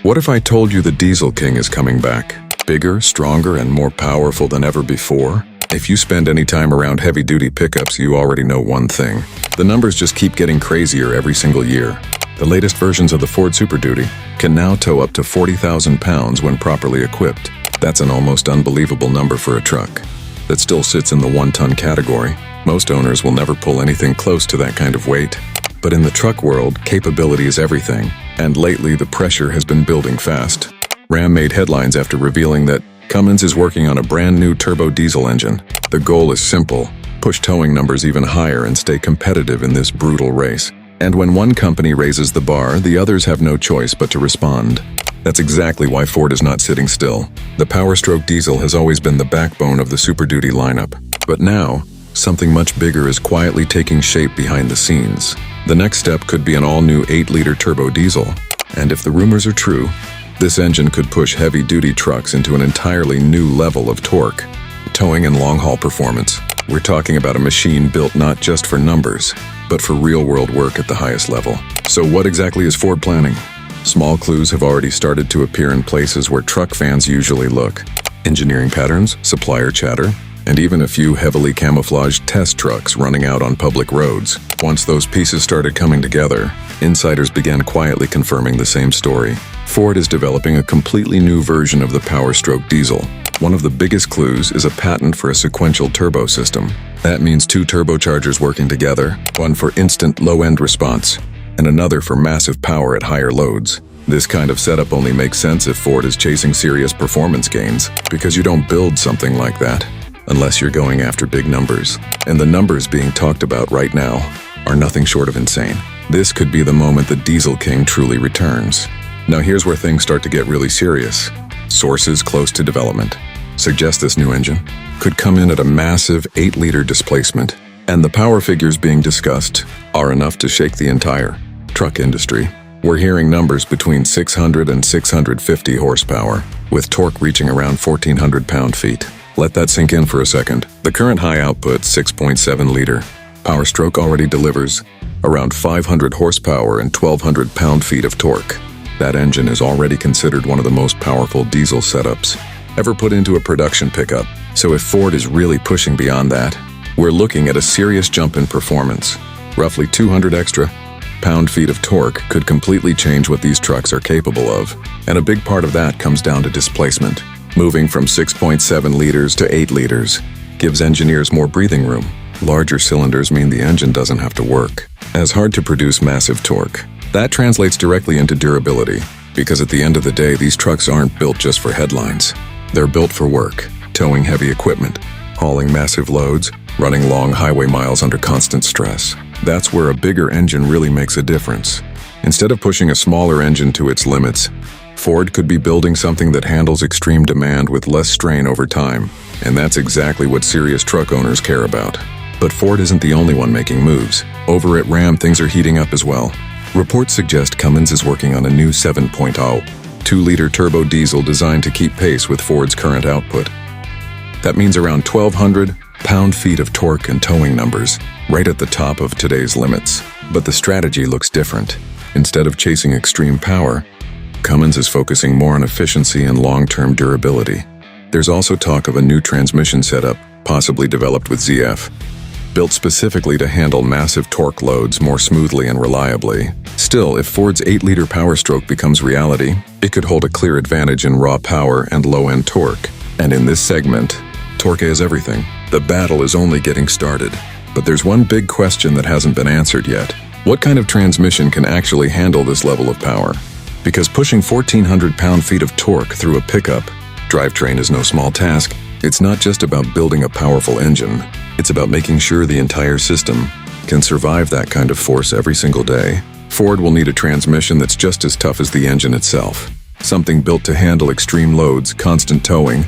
What if I told you the Diesel King is coming back? Bigger, stronger, and more powerful than ever before? If you spend any time around heavy-duty pickups, you already know one thing. The numbers just keep getting crazier every single year. The latest versions of the Ford Super Duty can now tow up to 40,000 pounds when properly equipped. That's an almost unbelievable number for a truck that still sits in the 1-ton category. Most owners will never pull anything close to that kind of weight. But in the truck world, capability is everything, and lately the pressure has been building fast. Ram made headlines after revealing that Cummins is working on a brand new turbo diesel engine. The goal is simple: push towing numbers even higher and stay competitive in this brutal race. And when one company raises the bar, the others have no choice but to respond. That's exactly why Ford is not sitting still. The Power-Stroke diesel has always been the backbone of the Super Duty lineup. But now, something much bigger is quietly taking shape behind the scenes. The next step could be an all-new 8-liter turbo diesel. And if the rumors are true, this engine could push heavy-duty trucks into an entirely new level of torque, towing, and long-haul performance. We're talking about a machine built not just for numbers, but for real-world work at the highest level. So what exactly is Ford planning? Small clues have already started to appear in places where truck fans usually look. Engineering patterns, supplier chatter, and even a few heavily camouflaged test trucks running out on public roads. Once those pieces started coming together, insiders began quietly confirming the same story. Ford is developing a completely new version of the Power-Stroke diesel. One of the biggest clues is a patent for a sequential turbo system. That means 2 turbochargers working together, one for instant low-end response, and another for massive power at higher loads. This kind of setup only makes sense if Ford is chasing serious performance gains, because you don't build something like that unless you're going after big numbers. And the numbers being talked about right now are nothing short of insane. This could be the moment the Diesel King truly returns. Now here's where things start to get really serious. Sources close to development suggest this new engine could come in at a massive 8-liter displacement, and the power figures being discussed are enough to shake the entire truck industry. We're hearing numbers between 600 and 650 horsepower, with torque reaching around 1,400 pound-feet. Let that sink in for a second. The current high output 6.7-liter Power-Stroke already delivers around 500 horsepower and 1,200 pound-feet of torque. That engine is already considered one of the most powerful diesel setups ever put into a production pickup. So if Ford is really pushing beyond that, we're looking at a serious jump in performance. Roughly 200 extra pound-feet of torque could completely change what these trucks are capable of, and a big part of that comes down to displacement. Moving from 6.7 liters to 8 liters gives engineers more breathing room. Larger cylinders mean the engine doesn't have to work as hard to produce massive torque. That translates directly into durability, because at the end of the day, these trucks aren't built just for headlines. They're built for work, towing heavy equipment, hauling massive loads, running long highway miles under constant stress. That's where a bigger engine really makes a difference. Instead of pushing a smaller engine to its limits, Ford could be building something that handles extreme demand with less strain over time, and that's exactly what serious truck owners care about. But Ford isn't the only one making moves. Over at Ram, things are heating up as well. Reports suggest Cummins is working on a new 7.0 2-liter turbo diesel designed to keep pace with Ford's current output. That means around 1,200 pound-feet of torque and towing numbers, right at the top of today's limits. But the strategy looks different. Instead of chasing extreme power, Cummins is focusing more on efficiency and long-term durability. There's also talk of a new transmission setup, possibly developed with ZF, built specifically to handle massive torque loads more smoothly and reliably. Still, if Ford's 8-liter Power-Stroke becomes reality, it could hold a clear advantage in raw power and low-end torque. And in this segment, torque is everything. The battle is only getting started. But there's one big question that hasn't been answered yet. What kind of transmission can actually handle this level of power? Because pushing 1,400 pound-feet of torque through a pickup drivetrain is no small task. It's not just about building a powerful engine. It's about making sure the entire system can survive that kind of force every single day. Ford will need a transmission that's just as tough as the engine itself. Something built to handle extreme loads, constant towing,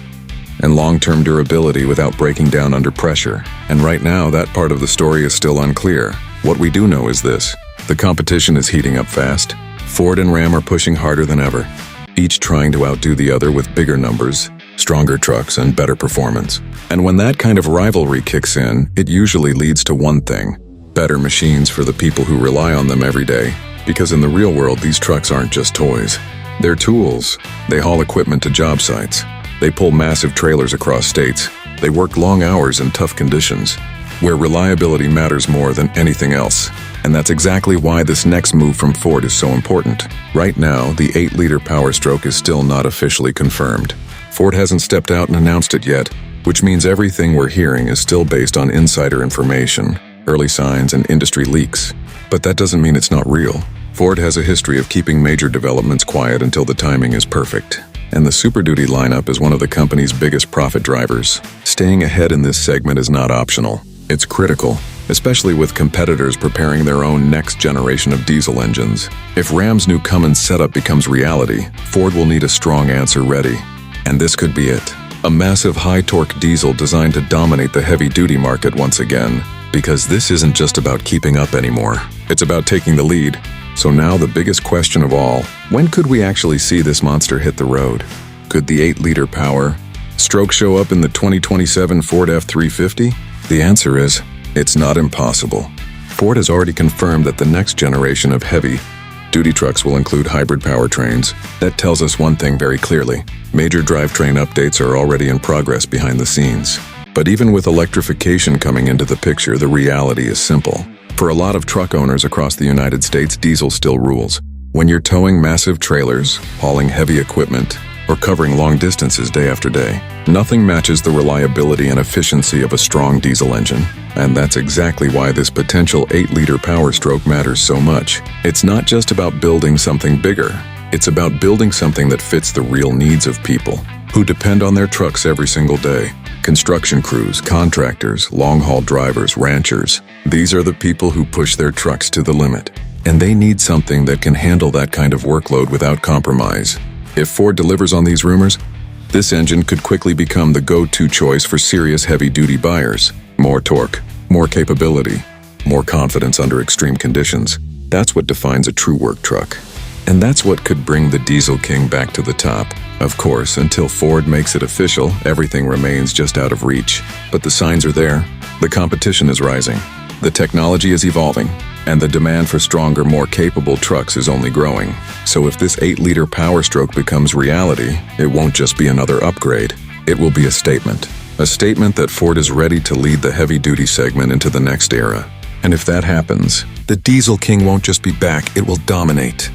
and long-term durability without breaking down under pressure. And right now, that part of the story is still unclear. What we do know is this: the competition is heating up fast. Ford and Ram are pushing harder than ever, each trying to outdo the other with bigger numbers, stronger trucks, and better performance. And when that kind of rivalry kicks in, it usually leads to one thing: better machines for the people who rely on them every day. Because in the real world, these trucks aren't just toys. They're tools. They haul equipment to job sites. They pull massive trailers across states. They work long hours in tough conditions, where reliability matters more than anything else. And that's exactly why this next move from Ford is so important. Right now, the 8-liter Power Stroke is still not officially confirmed. Ford hasn't stepped out and announced it yet, which means everything we're hearing is still based on insider information, early signs, and industry leaks. But that doesn't mean it's not real. Ford has a history of keeping major developments quiet until the timing is perfect. And the Super Duty lineup is one of the company's biggest profit drivers. Staying ahead in this segment is not optional. It's critical, especially with competitors preparing their own next generation of diesel engines. If Ram's new Cummins setup becomes reality, Ford will need a strong answer ready. And this could be it. A massive high-torque diesel designed to dominate the heavy-duty market once again. Because this isn't just about keeping up anymore. It's about taking the lead. So now the biggest question of all, when could we actually see this monster hit the road? Could the 8-liter Power Stroke show up in the 2027 Ford F-350? The answer is, it's not impossible. Ford has already confirmed that the next generation of heavy-duty trucks will include hybrid powertrains. That tells us one thing very clearly. Major drivetrain updates are already in progress behind the scenes. But even with electrification coming into the picture, the reality is simple. For a lot of truck owners across the United States, diesel still rules. When you're towing massive trailers, hauling heavy equipment, or covering long distances day after day, nothing matches the reliability and efficiency of a strong diesel engine. And that's exactly why this potential 8-liter Power Stroke matters so much. It's not just about building something bigger. It's about building something that fits the real needs of people who depend on their trucks every single day. Construction crews, contractors, long-haul drivers, ranchers. These are the people who push their trucks to the limit. And they need something that can handle that kind of workload without compromise. If Ford delivers on these rumors, this engine could quickly become the go-to choice for serious heavy-duty buyers. More torque, more capability, more confidence under extreme conditions. That's what defines a true work truck. And that's what could bring the Diesel King back to the top. Of course, until Ford makes it official, everything remains just out of reach. But the signs are there. The competition is rising. The technology is evolving. And the demand for stronger, more capable trucks is only growing. So if this 8-liter Power Stroke becomes reality, it won't just be another upgrade. It will be a statement. A statement that Ford is ready to lead the heavy-duty segment into the next era. And if that happens, the Diesel King won't just be back, it will dominate.